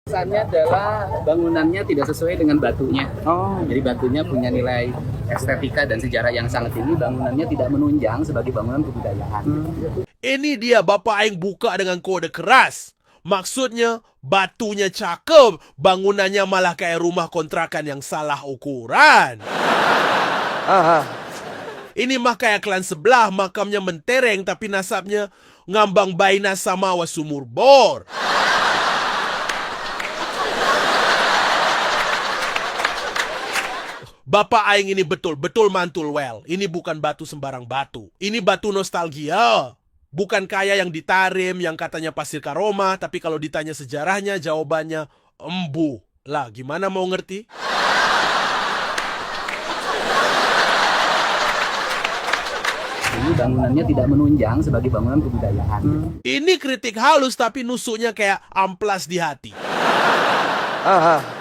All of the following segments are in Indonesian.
Kesannya adalah bangunannya tidak sesuai dengan batunya. Oh. Jadi batunya punya nilai estetika dan sejarah yang sangat tinggi. Bangunannya tidak menunjang sebagai bangunan kebudayaan. Ini dia Bapak Aing buka dengan kode keras. Maksudnya batunya cakep, bangunannya malah kayak rumah kontrakan yang salah ukuran. Aha. Ini mah kayak klan sebelah, makamnya mentereng tapi nasabnya ngambang baina sama wasumur bor. Bapak Aing ini betul-betul mantul well. Ini bukan batu sembarang batu. Ini batu nostalgia. Bukan kayak yang di Tarim yang katanya pasir Karoma, tapi kalau ditanya sejarahnya jawabannya embu. Lah gimana mau ngerti? Ini bangunannya tidak menunjang sebagai bangunan kebudayaan. Ini kritik halus tapi nusuknya kayak amplas di hati. Aha.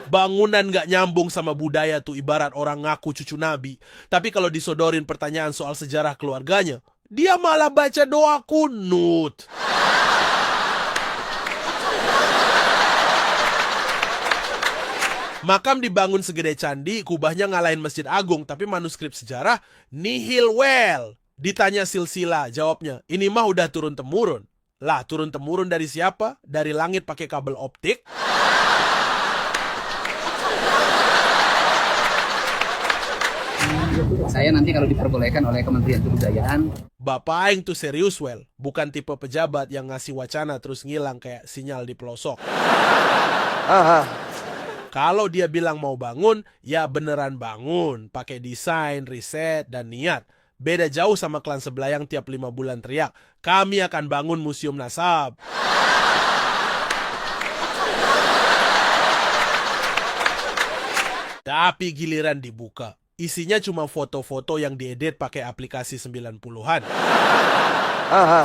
Bangunan gak nyambung sama budaya tuh ibarat orang ngaku cucu nabi. Tapi kalau disodorin pertanyaan soal sejarah keluarganya, dia malah baca doa kunut. Makam dibangun segede candi, kubahnya ngalahin Masjid Agung, tapi manuskrip sejarah nihil well. Ditanya silsilah, jawabnya, ini mah udah turun-temurun. Lah, turun-temurun dari siapa? Dari langit pakai kabel optik? Saya nanti kalau diperbolehkan oleh Kementerian Kebudayaan, Bapak Aing tuh serius well, bukan tipe pejabat yang ngasih wacana terus ngilang kayak sinyal di pelosok. Aha. Kalau dia bilang mau bangun, ya beneran bangun, pakai desain, riset, dan niat. Beda jauh sama klan sebelah yang tiap 5 bulan teriak, kami akan bangun museum nasab. Tapi giliran dibuka, isinya cuma foto-foto yang diedit pakai aplikasi 90-an. Aha.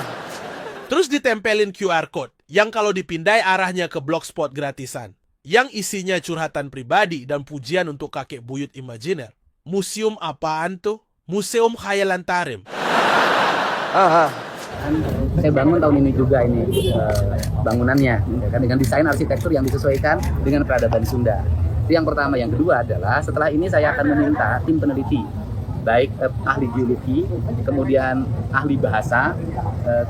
Terus ditempelin QR code yang kalau dipindai arahnya ke blogspot gratisan. Yang isinya curhatan pribadi dan pujian untuk kakek buyut imajiner. Museum apaan tuh? Museum Khayalan Tarim. Aha. saya bangun tahun ini juga ini bangunannya, ya kan, dengan desain arsitektur yang disesuaikan dengan peradaban Sunda. Itu yang pertama. Yang kedua adalah setelah ini saya akan meminta tim peneliti, baik ahli geologi, kemudian ahli bahasa,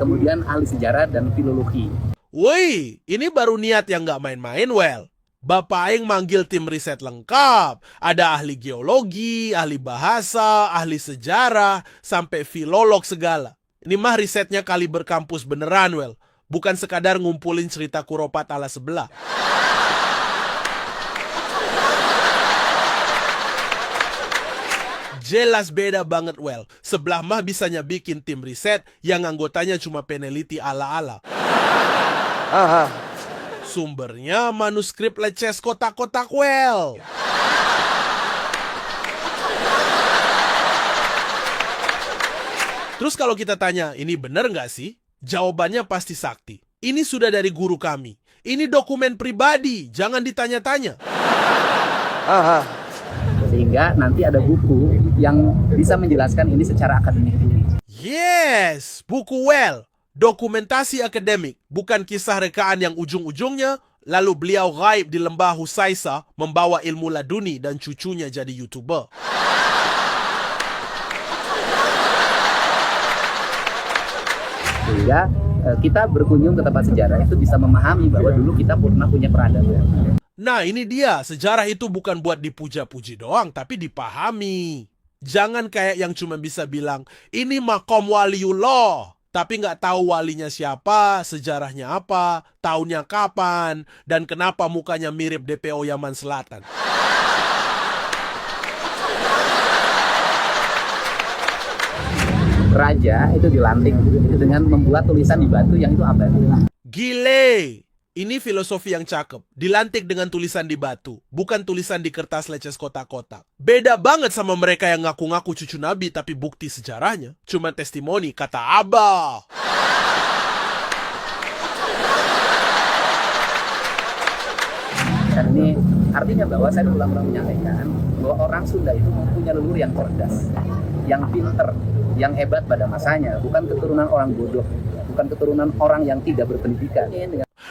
kemudian ahli sejarah dan filologi. Woi, ini baru niat yang gak main-main well. Bapak Aing manggil tim riset lengkap. Ada ahli geologi, ahli bahasa, ahli sejarah, sampai filolog segala. Ini mah risetnya kaliber kampus beneran well. Bukan sekadar ngumpulin cerita kuropat ala sebelah. Jelas beda banget well. Sebelah mah bisanya bikin tim riset yang anggotanya cuma peneliti ala-ala. Aha. Sumbernya manuskrip leces kotak-kotak well. Terus kalau kita tanya, ini bener nggak sih? Jawabannya pasti sakti. Ini sudah dari guru kami. Ini dokumen pribadi, jangan ditanya-tanya. Aha. Sehingga nanti ada buku yang bisa menjelaskan ini secara akademik dulu. Yes, buku well. Dokumentasi akademik, bukan kisah rekaan yang ujung-ujungnya lalu beliau gaib di lembah Husaisa membawa ilmu laduni dan cucunya jadi YouTuber. Sehingga kita berkunjung ke tempat sejarah itu bisa memahami bahwa dulu kita pernah punya peradaban. Nah ini dia, sejarah itu bukan buat dipuja-puji doang, tapi dipahami. Jangan kayak yang cuma bisa bilang, ini makom waliullah. Tapi nggak tahu walinya siapa, sejarahnya apa, tahunnya kapan, dan kenapa mukanya mirip DPO Yaman Selatan. Raja itu dilantik dengan membuat tulisan di batu yang itu abadi. Gile! Ini filosofi yang cakep. Dilantik dengan tulisan di batu, bukan tulisan di kertas leces kotak-kotak. Beda banget sama mereka yang ngaku-ngaku cucu nabi tapi bukti sejarahnya cuma testimoni kata Abah. Dan ini artinya bahwa saya berulang-ulang menyampaikan bahwa orang Sunda itu mempunyai leluhur yang cerdas, yang pinter, yang hebat pada masanya, bukan keturunan orang bodoh, bukan keturunan orang yang tidak berpendidikan.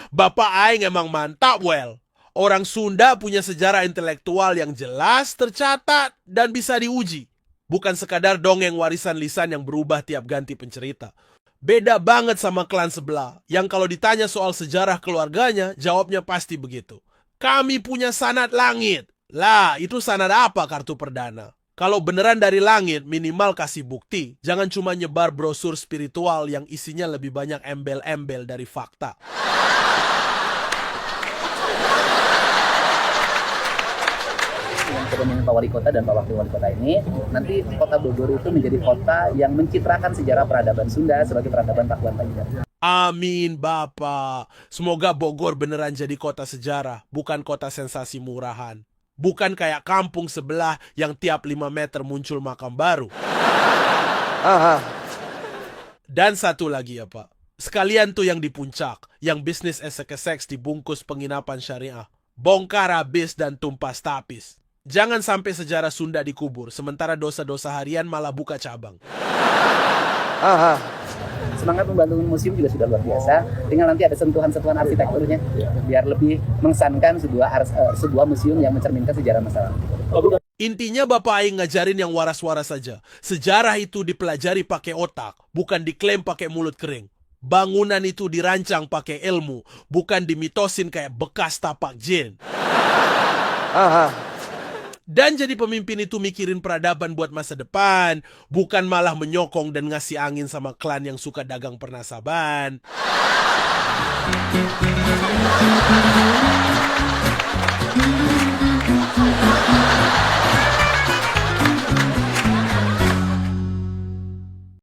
Bapak Aing emang mantap, Well. Orang Sunda punya sejarah intelektual yang jelas, tercatat, dan bisa diuji. Bukan sekadar dongeng warisan lisan yang berubah tiap ganti pencerita. Beda banget sama klan sebelah, yang kalau ditanya soal sejarah keluarganya, jawabnya pasti begitu. Kami punya sanad langit. Lah, itu sanad apa kartu perdana? Kalau beneran dari langit, minimal kasih bukti. Jangan cuma nyebar brosur spiritual yang isinya lebih banyak embel-embel dari fakta. Dengan kepemimpinan Pak Wali Kota dan Pak Wakil Wali Kota ini, nanti kota Bogor itu menjadi kota yang mencitrakan sejarah peradaban Sunda sebagai peradaban Pakuan Banjar. Amin, Bapak. Semoga Bogor beneran jadi kota sejarah, bukan kota sensasi murahan. Bukan kayak kampung sebelah yang tiap 5 meter muncul makam baru. Aha. Dan satu lagi ya, Pak. Sekalian tuh yang di puncak, yang bisnis esek-esek dibungkus penginapan syariah. Bongkar habis dan tumpas tapis. Jangan sampai sejarah Sunda dikubur, sementara dosa-dosa harian malah buka cabang. Aha. Semangat membangun museum juga sudah luar biasa. Tinggal nanti ada sentuhan-sentuhan arsitekturnya biar lebih mengesankan sebuah museum yang mencerminkan sejarah masa lalu. Intinya Bapak Aing ngajarin yang waras-waras saja. Sejarah itu dipelajari pakai otak, bukan diklaim pakai mulut kering. Bangunan itu dirancang pakai ilmu, bukan dimitosin kayak bekas tapak jin. Aha. Dan jadi pemimpin itu mikirin peradaban buat masa depan, bukan malah menyokong dan ngasih angin sama klan yang suka dagang pernasaban.